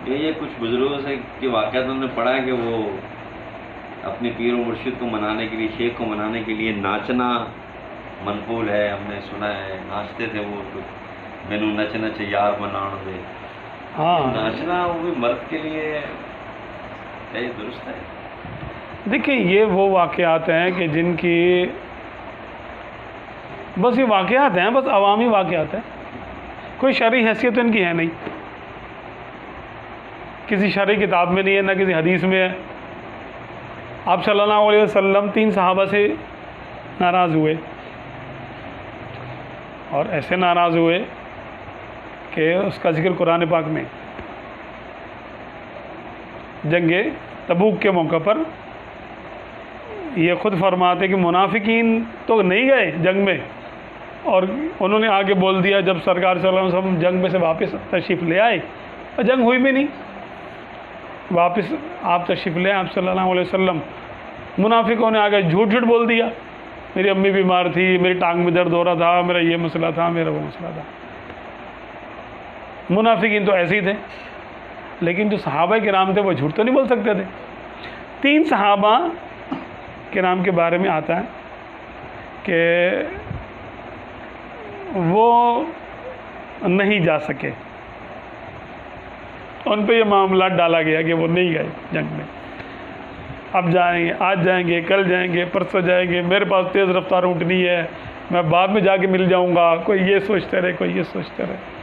ये कुछ बुजुर्गों से के वाक़यात हमने पढ़ा है कि वो अपने पीर और मुर्शिद को मनाने के लिए, शेख को मनाने के लिए नाचना मनकूल है, हमने सुना है। नाचते थे वो तो, मैनू नच नच यार मनाण दे। हाँ नाचना वो भी मर्द के लिए क्या ये दुरुस्त है? देखिए, ये वो वाक़यात हैं कि जिनकी बस ये वाक़यात हैं, बस अवामी वाक़यात हैं, कोई शरई हैसियत इनकी है नहीं, किसी शरई किताब में नहीं है, ना किसी हदीस में है। आप सल्लल्लाहु अलैहि वसल्लम 3 सहाबा से नाराज़ हुए, और ऐसे नाराज़ हुए कि उसका जिक्र कुरान पाक में जंगे तबूक के मौका पर ये ख़ुद फरमाते कि मुनाफिकीन तो नहीं गए जंग में, और उन्होंने आगे बोल दिया जब सरकार सल्लल्लाहु अलैहि वसल्लम जंग में से वापस तशरीफ़ ले आए और जंग हुई भी नहीं, वापस आप तशरीफ़ ले आए आप सल्लल्लाहु अलैहि वसल्लम, मुनाफिकों ने आगे झूठ झूठ बोल दिया, मेरी अम्मी बीमार थी, मेरी टांग में दर्द हो रहा था, मेरा ये मसला था, मेरा वो मसला था। मुनाफिकीन तो ऐसे ही थे, लेकिन जो सहाबा किराम थे वो झूठ तो नहीं बोल सकते थे। 3 सहाबा किराम के बारे में आता है कि वो नहीं जा सके, उन पे ये मामला डाला गया कि वो नहीं गए जंग में, अब जाएंगे, आज जाएंगे, कल जाएंगे, परसों जाएंगे, मेरे पास तेज़ रफ्तार ऊँटनी है, मैं बाद में जाके मिल जाऊंगा, कोई ये सोचते रहे, कोई ये सोचते रहे,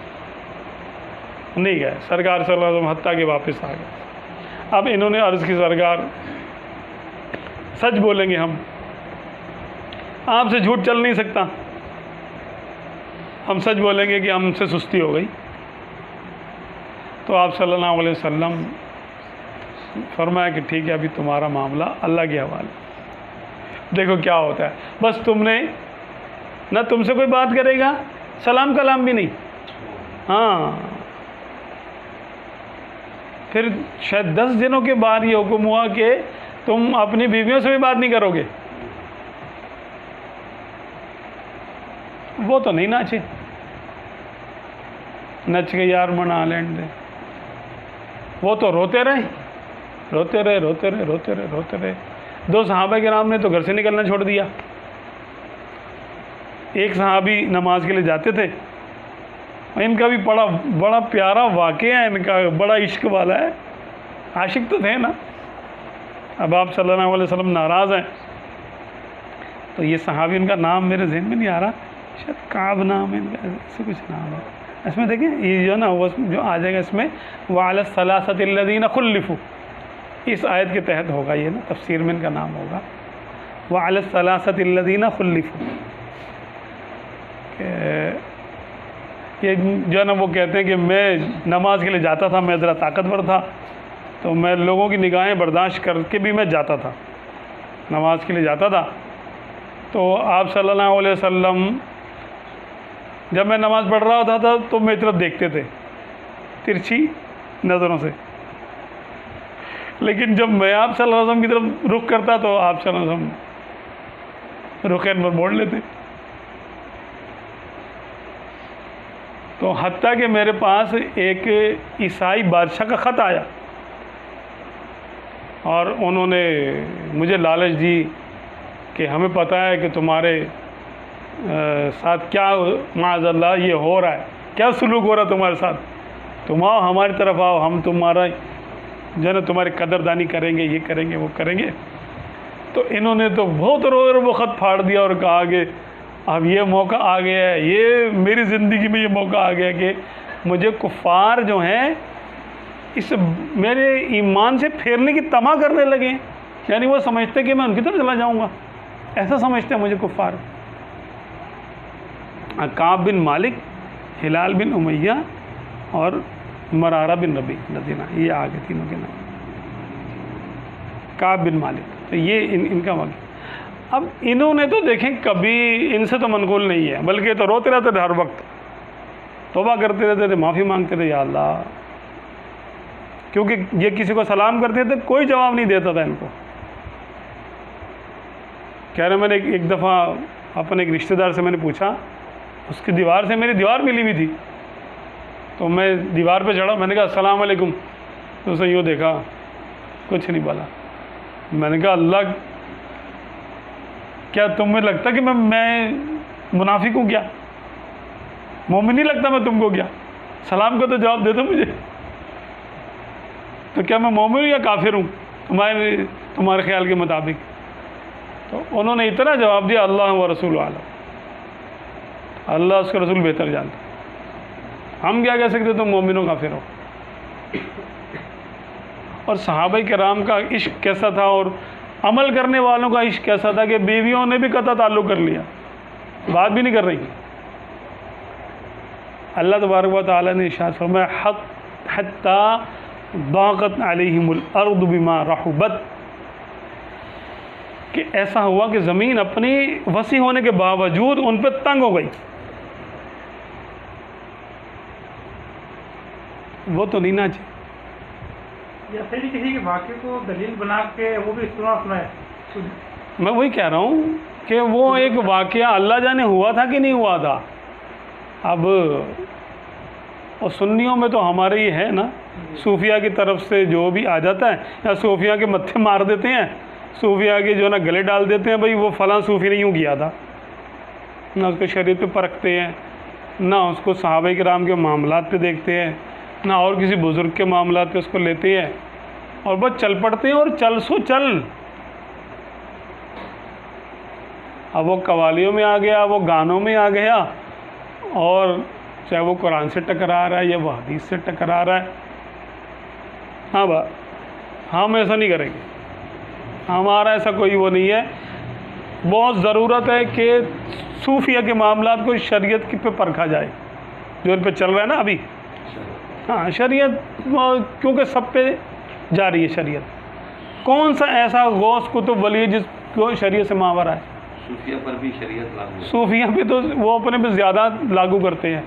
नहीं गए। सरकार सल्लल्लाहु अलैहि वसल्लम हत्ता के वापस आ गए। अब इन्होंने अर्ज़ की, सरकार सच बोलेंगे, हम आपसे झूठ चल नहीं सकता, हम सच बोलेंगे कि हमसे सुस्ती हो गई। तो आप सल्लल्लाहु अलैहि वसल्लम फरमाया कि ठीक है, अभी तुम्हारा मामला अल्लाह के हवाले, देखो क्या होता है। बस तुमने ना, तुमसे कोई बात करेगा, सलाम कलाम भी नहीं। हाँ, फिर शायद 10 दिनों के बाद ये हुक्म हुआ कि तुम अपनी बीवियों से भी बात नहीं करोगे। वो तो नहीं नाचे, नच के यार मना लेने दे, वो तो रोते रहे, रोते रहे, रोते रहे, रोते रहे, रोते रहे। 2 सहाबा किराम ने तो घर से निकलना छोड़ दिया। एक सहाबी नमाज के लिए जाते थे, इनका भी बड़ा प्यारा वाक़या है, इनका बड़ा इश्क वाला है, आशिक तो थे ना। अब आप सल्लल्लाहु अलैहि वसल्लम नाराज़ हैं, तो ये सहाबी, उनका नाम मेरे जहन में नहीं आ रहा, शायद काब नाम है इनका, ऐसे कुछ नाम है। इसमें देखें, ये जो ना वो जो आ जाएगा इसमें, वअला सलासतिल्लज़ीना खुल्लिफ़ू, इस आयत के तहत होगा ये ना, तफसीर में इनका नाम होगा वअला सलासतिल्लज़ीना खुल्लिफ़ू। ये जो है ना, वो कहते हैं कि मैं नमाज के लिए जाता था, मैं ज़रा ताकतवर था, तो मैं लोगों की निगाहें बर्दाश्त करके भी मैं जाता था, नमाज के लिए जाता था। तो आप सल्लल्लाहु अलैहि वसल्लम जब मैं नमाज़ पढ़ रहा होता था तो मेरी तरफ देखते थे तिरछी नज़रों से, लेकिन जब मैं आप सल्लल्लाहु अलैहि वसल्लम की तरफ रुख करता तो आप सल्लल्लाहु अलैहि वसल्लम रुख पर मोड़ लेते। तो हत्ता कि मेरे पास एक ईसाई बादशाह का ख़त आया और उन्होंने मुझे लालच दी कि हमें पता है कि तुम्हारे साथ क्या माज़अल्लाह ये हो रहा है, क्या सलूक हो रहा है तुम्हारे साथ, तुम आओ हमारी तरफ आओ, हम तुम्हारा जो है ना तुम्हारी कदरदानी करेंगे, ये करेंगे, वो करेंगे। तो इन्होंने तो बहुत रो वो ख़त फाड़ दिया और कहा कि अब ये मौका आ गया है, ये मेरी ज़िंदगी में ये मौका आ गया कि मुझे कुफ़ार जो हैं इस मेरे ईमान से फेरने की तमा करने लगे, यानी वो समझते कि मैं उनकी तरफ चला जाऊंगा, ऐसा समझते हैं मुझे कुफ़ार। काब बिन मालिक, हिलाल बिन उमैया और मरारा बिन रबी नदीना, ये आगे तीनों के नाम। काब बिन मालिक, तो ये इनका वाक़या। अब इन्होंने तो देखें कभी इनसे तो मनकूल नहीं है, बल्कि तो रोते रहते थे हर वक्त, तौबा करते रहते थे, माफ़ी मांगते थे, या अल्लाह, क्योंकि ये किसी को सलाम करते थे कोई जवाब नहीं देता था इनको। कह रहे मैंने एक दफ़ा अपने एक रिश्तेदार से मैंने पूछा, उसकी दीवार से मेरी दीवार मिली हुई थी, तो मैं दीवार पे चढ़ा, मैंने कहा अस्सलाम वालेकुम, तो उसने यूँ देखा, कुछ नहीं बोला। मैंने कहा अल्लाह, क्या तुम्हें लगता कि मैं मुनाफिक हूँ क्या? मोमिन नहीं लगता मैं तुमको क्या? सलाम को तो जवाब दे दो मुझे। तो क्या मैं मोमिन हूँ या काफिर हूँ तुम्हारे ख्याल के मुताबिक? तो उन्होंने इतना जवाब दिया, अल्लाह व रसूल आलम, अल्लाह उसका रसूल बेहतर जानता। हम क्या कह सकते तुम मोमिन हो काफिर हो? और सहाबा किराम का इश्क कैसा था और अमल करने वालों का इश्क कैसा था कि बीवियों ने भी कतई ताल्लुक़ कर लिया, बात भी नहीं कर रही। अल्लाह तबारक व तआला ने इरशाद फरमाया, हत्ता दाक़त अलैहिमुल अर्द बिमा रहबत, कि ऐसा हुआ कि ज़मीन अपनी वसी होने के बावजूद उन पर तंग हो गई। वो तो नहीं ना चाहिए। या फिर किसी के वाक़े को दलील बना के वो भी इस्तेमाल है। मैं वही कह रहा हूँ कि वो एक वाक़या अल्लाह जाने हुआ था कि नहीं हुआ था। अब और सुन्नियों में तो हमारे ये है ना, सूफिया की तरफ से जो भी आ जाता है, या सूफिया के मत्थे मार देते हैं, सूफिया के जो ना गले डाल देते हैं, भाई वो फ़लाँ सूफ़ी ने यूँ किया था, ना उसको शरीयत पे परखते हैं, ना उसको सहाबा किराम के मामलात पे देखते हैं, ना और किसी बुज़ुर्ग के मामलात पे उसको लेते हैं, और बस चल पड़ते हैं और चल सो चल। अब वो कवालियों में आ गया, वो गानों में आ गया, और चाहे वो कुरान से टकरा रहा है या वो हदीस से टकरा रहा है। हाँ हम ऐसा नहीं करेंगे, हमारा ऐसा कोई वो नहीं है। बहुत ज़रूरत है कि सूफिया के मामलात को शरीयत की पे परखा जाए, जो इन पे चल रहा है ना अभी। हाँ, शरीयत क्योंकि सब पे जारी है शरीयत। कौन सा ऐसा गौस कुतुब वली है जिसको शरीयत से मावरा है? सूफिया पर भी शरीयत लागू है। सूफिया पे तो वो अपने पे ज़्यादा लागू करते हैं।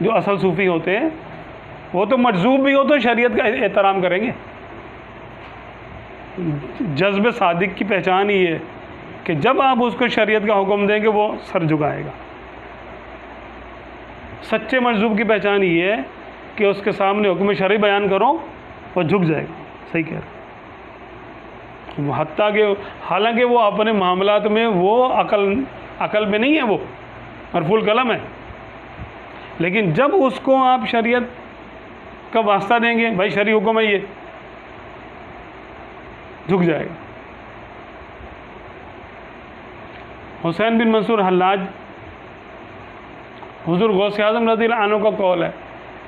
जो असल सूफ़ी होते हैं वो तो मजज़ूब भी हो तो शरीयत का एहतराम करेंगे। जज्ब सादिक की पहचान ही है कि जब आप उसको शरीयत का हुक्म देंगे वो सर झुकाएगा। सच्चे मजज़ूब की पहचान ये है कि उसके सामने हुक्म शरई बयान करो वो झुक जाएगा। सही कह रहे हो। हत्ता के हालांकि वो अपने मामलात में वो अकल में नहीं है, वो मरफूल कलम है, लेकिन जब उसको आप शरीयत का वास्ता देंगे, भाई शरई हुक्म है ये, झुक जाएगा। हुसैन बिन मंसूर हल्लाज, हुजूर गौसे आज़म रज़ियल्लाहु अन्हु का कौल है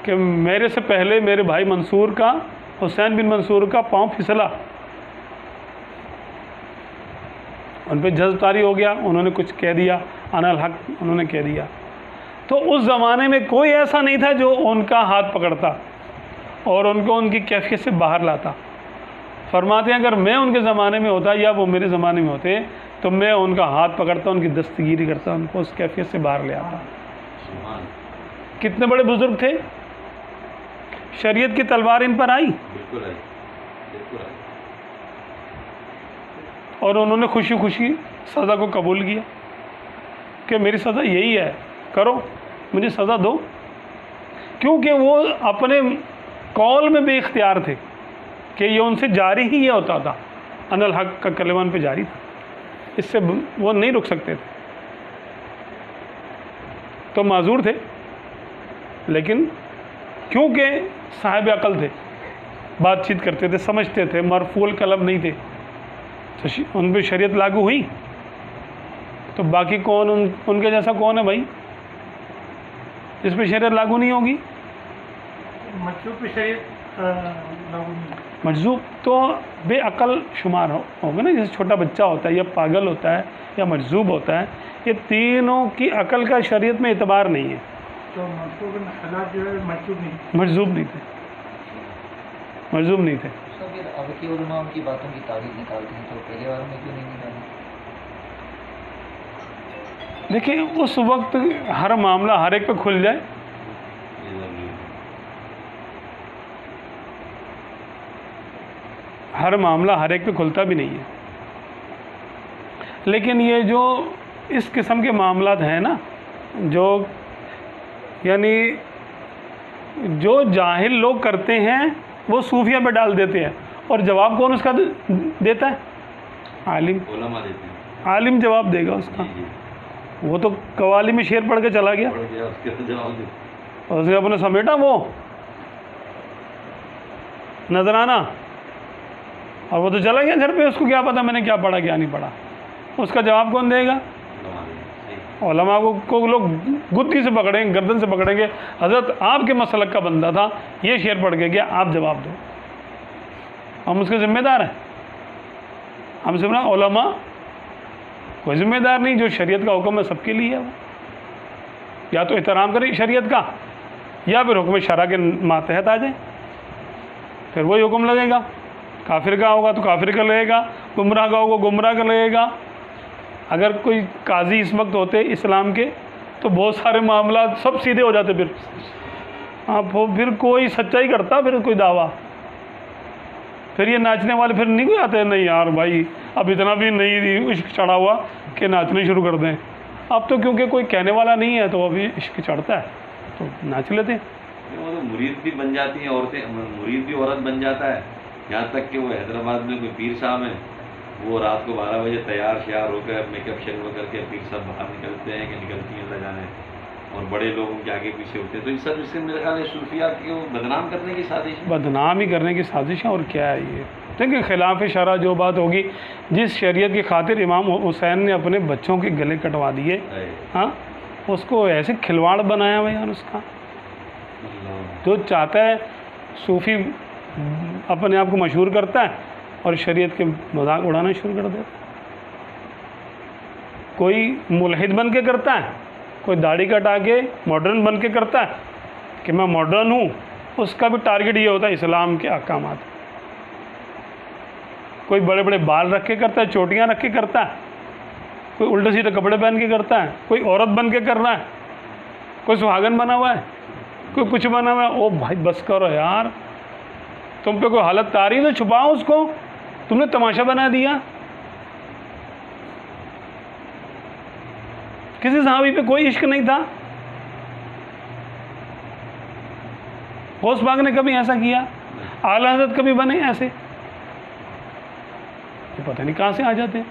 कि मेरे से पहले मेरे भाई मंसूर का, हुसैन बिन मंसूर का पाँव फिसला, उन पर जज्ब तारी हो गया, उन्होंने कुछ कह दिया, अनल हक उन्होंने कह दिया। तो उस ज़माने में कोई ऐसा नहीं था जो उनका हाथ पकड़ता और उनको उनकी कैफियत से बाहर लाता। फरमाते हैं अगर मैं उनके ज़माने में होता या वो मेरे ज़माने में होते तो मैं उनका हाथ पकड़ता, उनकी दस्तगीरी करता, उनको उस कैफियत से बाहर ले आता। कितने बड़े बुज़ुर्ग थे, शरीयत की तलवार इन पर आई, बिल्कुल आई, बिल्कुल आई। और उन्होंने खुशी खुशी सज़ा को कबूल किया कि मेरी सज़ा यही है, करो, मुझे सज़ा दो। क्योंकि वो अपने कौल में बेइख्तियार थे कि ये उनसे जारी ही ये होता था, अनल हक का कलमा पे जारी था, इससे वो नहीं रुक सकते थे, तो माजूर थे। लेकिन क्योंकि साहिब अकल थे, बातचीत करते थे, समझते थे, मरफूल कलम नहीं थे, तो उन पर शरीयत लागू हुई। तो बाकी कौन उनके जैसा कौन है भाई जिस पर शरीयत लागू नहीं होगी? मजजूब पे शरीयत लागू नहीं। मजजूब तो बेअकल शुमार होगा ना, जैसे छोटा बच्चा होता है या पागल होता है या मजजूब होता है, ये तीनों की अकल का शरीयत में एतबार नहीं है। तो मजजूब हालात जो है मजजूब नहीं थे, मजजूब नहीं थे, मजजूब नहीं थे। अब की उलमा उनकी बातों की तारीफ निकालते हैं, तो पहले वालों में क्यों नहीं निकाली? देखिए उस वक्त हर मामला हर एक पे खुल जाए, हर मामला हर एक पे खुलता भी नहीं है। लेकिन ये जो इस किस्म के मामलात हैं ना, जो यानी जो जाहिल लोग करते हैं वो सूफिया पे डाल देते हैं। और जवाब कौन उसका देता है? आलिम। उलमा देते हैं। आलिम जवाब देगा उसका। जी जी, वो तो कवाली में शेर पढ़ के चला गया, पढ़ गया, उसके बाद जवाब दे। और उसने अपने समेटा वो नजराना, और वो तो चला गया घर पे। उसको क्या पता मैंने क्या पढ़ा क्या नहीं पढ़ा। उसका जवाब कौन देगा? उलमा देंगे, सही। उलमा को लोग गुत्ती से पकड़ेंगे, गर्दन से पकड़ेंगे। हज़रत आपके मसलक का बंदा था, ये शेर पढ़ के गया, आप जवाब दो। हम उसके ज़िम्मेदार हैं? हम सिर्फ उलमा कोई ज़िम्मेदार नहीं। जो शरीयत का हुक्म है सबके लिए है वो। या तो एहतराम करें शरीयत का, या फिर हुक्म शरा के मातहत आ जाए, फिर वही हुक्म लगेगा। काफिर का होगा तो काफिर का लगेगा, गुमराह का होगा गुमराह का लगेगा। अगर कोई काजी इस वक्त होते इस्लाम के तो बहुत सारे मामला सब सीधे हो जाते। फिर आप फिर कोई सच्चाई करता, फिर कोई दावा। फिर ये नाचने वाले फिर नहीं कोई आते, नहीं यार भाई अब इतना भी नहीं इश्क चढ़ा हुआ कि नाचने शुरू कर दें। अब तो क्योंकि कोई कहने वाला नहीं है तो अभी इश्क चढ़ता है तो नाच लेते हैं। वो तो मुरीद भी बन जाती हैं औरतें, मुरीद भी औरत बन जाता है। यहाँ तक कि वो हैदराबाद में कोई पीर साहब हैं, वो रात को 12 बजे तैयार श्यार होकर मेकअप शेकअप करके पीर साहब बाहर निकलते हैं कि निकलती हैं अल्लाह जाने, और बड़े लोग उनके आगे पीछे होते हैं। तो इस सब इससे मेरे ख्याल है सूफिया को बदनाम करने की साजिश है। बदनाम ही करने की साजिश है और क्या है ये। देखिए खिलाफ शरा जो बात होगी, जिस शरीयत की खातिर इमाम हुसैन ने अपने बच्चों के गले कटवा दिए, हाँ, उसको ऐसे खिलवाड़ बनाया हुआ यार उसका। जो चाहता है सूफ़ी अपने आप को मशहूर करता है और शरीयत के मजाक उड़ाना शुरू कर देता है। कोई मुल्हिद बन के करता है, कोई दाढ़ी कटा के मॉडर्न बन के करता है कि मैं मॉडर्न हूँ, उसका भी टारगेट ये होता है इस्लाम के अहकामात। कोई बड़े बड़े बाल रख के करता है, चोटियाँ रख के करता है, कोई उल्टे सीधे कपड़े पहन के करता है, कोई औरत बन के कर रहा है, कोई सुहागन बना हुआ है, कोई कुछ बना हुआ है। ओ भाई बस करो यार, तुम पे कोई हालत तारी तो छुपाओ उसको, तुमने तमाशा बना दिया। किसी सहाबी पे कोई इश्क नहीं था। गौस पाक ने कभी ऐसा किया? आला हज़रत कभी बने ऐसे? ये पता नहीं कहाँ से आ जाते हैं।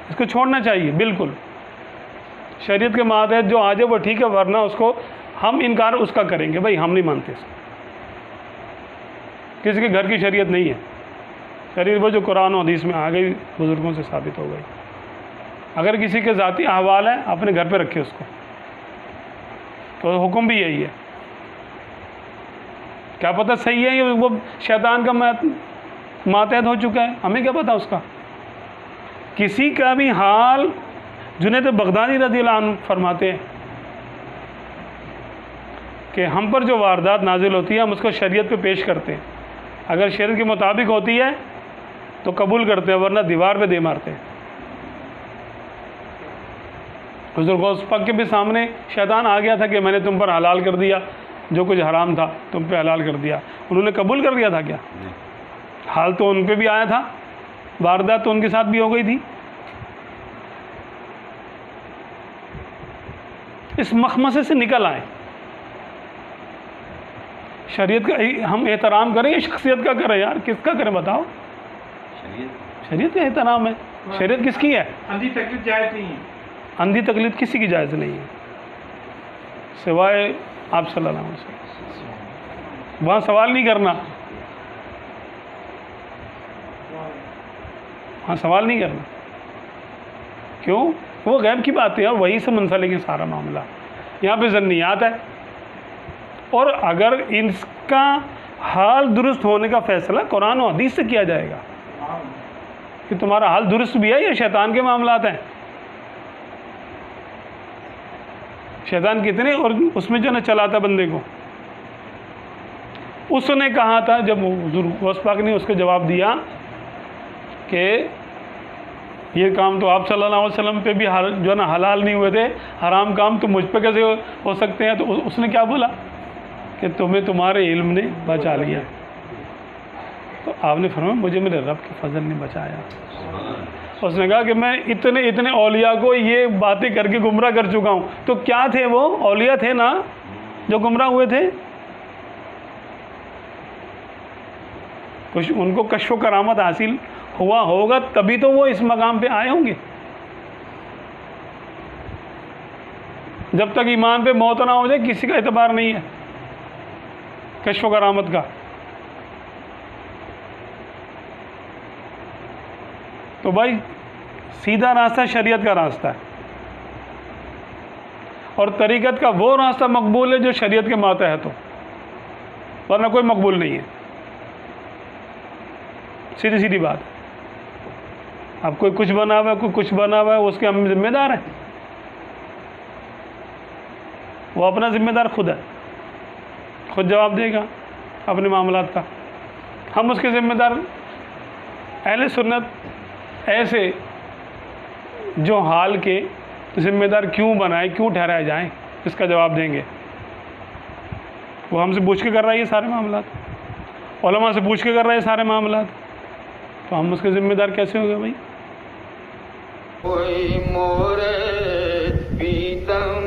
इसको छोड़ना चाहिए बिल्कुल। शरीयत के मातहत जो आ जाए वो ठीक है, वरना उसको हम इनकार उसका करेंगे, भाई हम नहीं मानते इसको। किसी के घर की शरीयत नहीं है। शरीयत वो जो कुरान और हदीस में आ गई, बुज़ुर्गों से साबित हो गई। अगर किसी के ज़ाती अहवाल है अपने घर पे रखे उसको, तो हुक्म भी यही है। क्या पता सही है, ये वो शैतान का मातहत हो चुका है, हमें क्या पता उसका। किसी का भी हाल जुनैद बगदादी रज़ियल्लाहु अन्हु फरमाते हैं कि हम पर जो वारदात नाजिल होती है हम उसको शरीयत पे पेश करते हैं। अगर शरीयत के मुताबिक होती है तो कबूल करते हैं, वरना दीवार पे दे मारते हैं। हुज़ूर गौस पाक के भी सामने शैतान आ गया था कि मैंने तुम पर हलाल कर दिया, जो कुछ हराम था तुम पे हलाल कर दिया। उन्होंने कबूल कर लिया था क्या? हाल तो उन पे भी आया था, वारदात तो उनके साथ भी हो गई थी। इस मखमसे से निकल आए। शरीयत का हम एहतराम करें या शख्सियत का करें यार? किसका करें बताओ? शरीयत का एहतराम है। शरीयत किसकी है? अंधी तकलीफ जायज़ नहीं है। अंधी तकलीफ किसी की जायज़ नहीं है सिवाय आप सल्लल्लाहु अलैहि वसल्लम। वहाँ सवाल नहीं करना, वहाँ सवाल नहीं करना। क्यों? वो गैब की बात है और वहीं से मुंसलिक है सारा मामला। यहाँ पे ज़न्नियात है, और अगर इसका हाल दुरुस्त होने का फ़ैसला कुरान और हदीस से किया जाएगा कि तुम्हारा हाल दुरुस्त भी है या शैतान के मामलात हैं। शैतान कितने, और उसमें जो ना चलाता बंदे को। उसने कहा था जब हुज़ूर गौस पाक ने उसको जवाब दिया कि ये काम तो आप सल्लल्लाहु अलैहि वसल्लम पे भी जो है ना हलाल नहीं हुए थे, हराम काम तो मुझ पे कैसे हो सकते हैं? तो उसने क्या बोला कि तुम्हें तुम्हारे इल्म ने बचा लिया। तो आपने फरमाया मुझे मेरे रब के फजल ने बचाया। उसने कहा कि मैं इतने इतने औलिया को ये बातें करके गुमराह कर चुका हूँ। तो क्या थे वो? औलिया थे ना, जो गुमराह हुए थे? कुछ उनको कश्फ करामत हासिल हुआ होगा तभी तो वो इस मकाम पे आए होंगे। जब तक ईमान पे मौत ना हो जाए किसी का एतबार नहीं है कश्फ करामत का। तो भाई सीधा रास्ता शरीयत का रास्ता है, और तरीक़त का वो रास्ता मकबूल है जो शरीयत के मातहत हो, वरना कोई मकबूल नहीं है। सीधी सीधी बात है। अब कोई कुछ बना हुआ है, कोई कुछ बना हुआ है, उसके हम जिम्मेदार हैं। वो अपना जिम्मेदार खुद है, खुद जवाब देगा अपने मामलात का। हम उसके जिम्मेदार अहले सुन्नत ऐसे जो हाल के जिम्मेदार क्यों बनाए, क्यों ठहराए जाएं, इसका जवाब देंगे। वो हमसे पूछ के कर रहा है ये सारे मामलात, उलमा से पूछ के कर रहा है ये सारे मामलात, तो हम उसके जिम्मेदार कैसे हो गए भाई? कोई मोरे पीतम